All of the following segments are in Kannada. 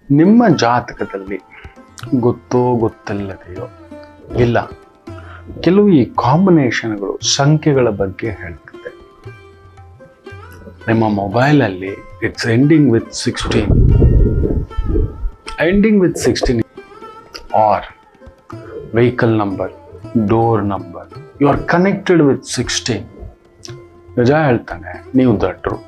ನಿಮ್ಮ ಜಾತಕದಲ್ಲಿ ಗೊತ್ತೋ ಗೊತ್ತಿಲ್ಲದೆಯೋ ಇಲ್ಲ ಕೆಲವು ಈ ಕಾಂಬಿನೇಷನ್ಗಳು ಸಂಖ್ಯೆಗಳ ಬಗ್ಗೆ ಹೇಳ್ತದೆ. ನಿಮ್ಮ ಮೊಬೈಲಲ್ಲಿ it's ending with 16 or vehicle number, door number, you are connected with 16. ನಿಜ ಹೇಳ್ತಾನೆ, ನೀವು ದಡ್ರು.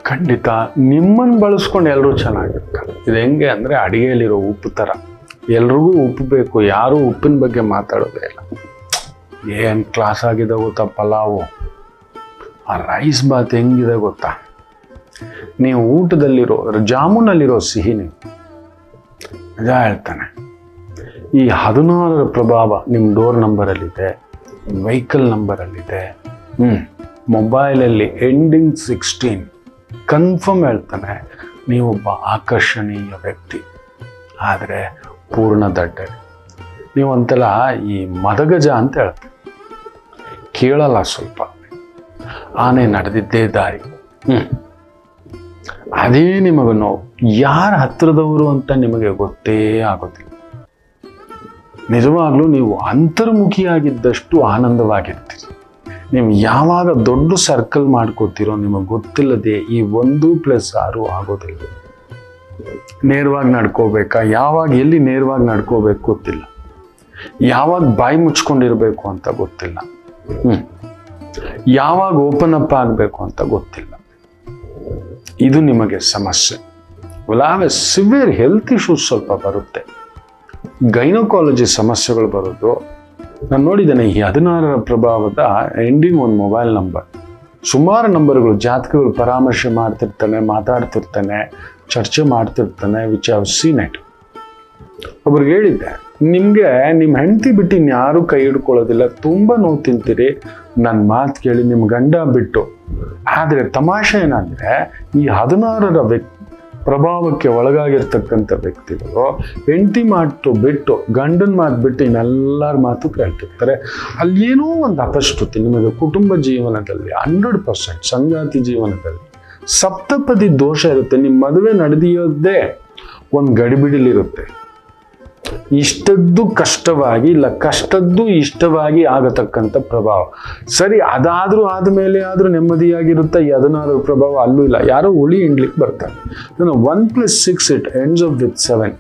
ಖಂಡಿತ ನಿಮ್ಮನ್ನು ಬಳಸ್ಕೊಂಡು ಎಲ್ಲರೂ ಚೆನ್ನಾಗಿರ್ತಾರೆ. ಇದು ಹೆಂಗೆ ಅಂದರೆ ಅಡಿಗೆಯಲ್ಲಿರೋ ಉಪ್ಪು ಥರ, ಎಲ್ರಿಗೂ ಉಪ್ಪು ಬೇಕು, ಯಾರೂ ಉಪ್ಪಿನ ಬಗ್ಗೆ ಮಾತಾಡೋದೇ ಇಲ್ಲ. ಏನು ಕ್ಲಾಸ್ ಆಗಿದೆ ಗೊತ್ತಾ ಪಲಾವು, ಆ ರೈಸ್ ಬಾತ್ ಹೆಂಗಿದೆ ಗೊತ್ತಾ, ನೀವು ಊಟದಲ್ಲಿರೋ ಜಾಮೂನಲ್ಲಿರೋ ಸಿಹಿ ನೀವು. ನಿಜ ಹೇಳ್ತಾನೆ, ಈ 16ರ ಪ್ರಭಾವ ನಿಮ್ಮ ಡೋರ್ ನಂಬರಲ್ಲಿದೆ, ವೆಹಿಕಲ್ ನಂಬರಲ್ಲಿದೆ, ಮೊಬೈಲಲ್ಲಿ ಎಂಡಿಂಗ್ 16. ಕನ್ಫರ್ಮ್ ಹೇಳ್ತಾನೆ, ನೀವೊಬ್ಬ ಆಕರ್ಷಣೀಯ ವ್ಯಕ್ತಿ, ಆದರೆ ಪೂರ್ಣ ದಡ್ಡರೆ. ನೀವಂತೆಲ್ಲ ಈ ಮದಗಜ ಅಂತ ಹೇಳ್ತೀವಿ, ಕೇಳಲ್ಲ ಸ್ವಲ್ಪ. ಆನೆ ನಡೆದಿದ್ದೇ ದಾರಿ, ಅದೇ ನಿಮಗೆ ನೋವು. ಯಾರು ಹತ್ತಿರದವರು ಅಂತ ನಿಮಗೆ ಗೊತ್ತೇ ಆಗೋದಿಲ್ಲ. ನಿಜವಾಗ್ಲೂ ನೀವು ಅಂತರ್ಮುಖಿಯಾಗಿದ್ದಷ್ಟು ಆನಂದವಾಗಿರ್ತೀರಿ. ನೀವು ಯಾವಾಗ ದೊಡ್ಡ ಸರ್ಕಲ್ ಮಾಡ್ಕೋತೀರೋ ನಿಮಗೆ ಗೊತ್ತಿಲ್ಲದೆ ಈ 1+6 ಆಗೋದಿಲ್ಲ. ನೇರವಾಗಿ ನಡ್ಕೋಬೇಕಾ, ಯಾವಾಗ ಎಲ್ಲಿ ನೇರವಾಗಿ ನಡ್ಕೋಬೇಕು ಗೊತ್ತಿಲ್ಲ, ಯಾವಾಗ ಬಾಯಿ ಮುಚ್ಕೊಂಡಿರ್ಬೇಕು ಅಂತ ಗೊತ್ತಿಲ್ಲ, ಯಾವಾಗ ಓಪನ್ ಅಪ್ ಆಗಬೇಕು ಅಂತ ಗೊತ್ತಿಲ್ಲ. ಇದು ನಿಮಗೆ ಸಮಸ್ಯೆ. ಸಿವಿಯರ್ ಹೆಲ್ತ್ ಇಶ್ಯೂಸ್ ಸ್ವಲ್ಪ ಬರುತ್ತೆ, ಗೈನಕಾಲಜಿ ಸಮಸ್ಯೆಗಳು ಬರೋದು ನಾನು ನೋಡಿದ್ದೇನೆ. ಈ 16ರ ಪ್ರಭಾವದ ಎಂಡಿಂಗ್ ಒಂದು ಮೊಬೈಲ್ ನಂಬರ್, ಸುಮಾರು ನಂಬರ್ಗಳು, ಜಾತಕಗಳು ಪರಾಮರ್ಶೆ ಮಾಡ್ತಿರ್ತಾನೆ, ಮಾತಾಡ್ತಿರ್ತಾನೆ, ಚರ್ಚೆ ಮಾಡ್ತಿರ್ತಾನೆ. Which have seen it. ಒಬ್ರಿಗೆ ಹೇಳಿದ್ದೆ, ನಿಮಗೆ ನಿಮ್ಮ ಹೆಂಡತಿ ಬಿಟ್ಟು ಇನ್ಯಾರೂ ಕೈ ಹಿಡ್ಕೊಳ್ಳೋದಿಲ್ಲ, ತುಂಬ ನೋವು ತಿಂತೀರಿ, ನನ್ನ ಮಾತು ಕೇಳಿ ನಿಮ್ಮ ಗಂಡ ಬಿಟ್ಟು. ಆದರೆ ತಮಾಷೆ ಏನಂದರೆ ಈ 16ರ ಪ್ರಭಾವಕ್ಕೆ ಒಳಗಾಗಿರ್ತಕ್ಕಂಥ ವ್ಯಕ್ತಿಗಳು ಹೆಂಡತಿ ಮಾತು ಬಿಟ್ಟು, ಗಂಡನ ಮಾತು ಬಿಟ್ಟು ಇನ್ನೆಲ್ಲರ ಮಾತು ಕೇಳ್ತಿರ್ತಾರೆ. ಅಲ್ಲೇನೋ ಒಂದು ಅಪಶ್ರುತಿ ನಿಮಗೆ ಕುಟುಂಬ ಜೀವನದಲ್ಲಿ 100%, ಸಂಗಾತಿ ಜೀವನದಲ್ಲಿ ಸಪ್ತಪದಿ ದೋಷ ಇರುತ್ತೆ. ನಿಮ್ಮ ಮದುವೆ ನಡೆದಿಯೋದೇ ಒಂದು ಗಡಿಬಿಡಿಲಿರುತ್ತೆ. ಇಷ್ಟದ್ದು ಕಷ್ಟವಾಗಿ, ಇಲ್ಲ ಕಷ್ಟದ್ದು ಇಷ್ಟವಾಗಿ ಆಗತಕ್ಕಂಥ ಪ್ರಭಾವ. ಸರಿ, ಅದಾದರೂ ಆದಮೇಲೆ ಆದರೂ ನೆಮ್ಮದಿಯಾಗಿರುತ್ತೆ. ಈ 16 ಪ್ರಭಾವ ಅಲ್ಲೂ ಇಲ್ಲ, ಯಾರೋ ಉಳಿ ಹಿಂಡ್ಲಿಕ್ಕೆ ಬರ್ತಾರೆ. 1+6 ಇಟ್ ಎಂಡ್ಸ್ ಅಪ್ ವಿತ್ 7.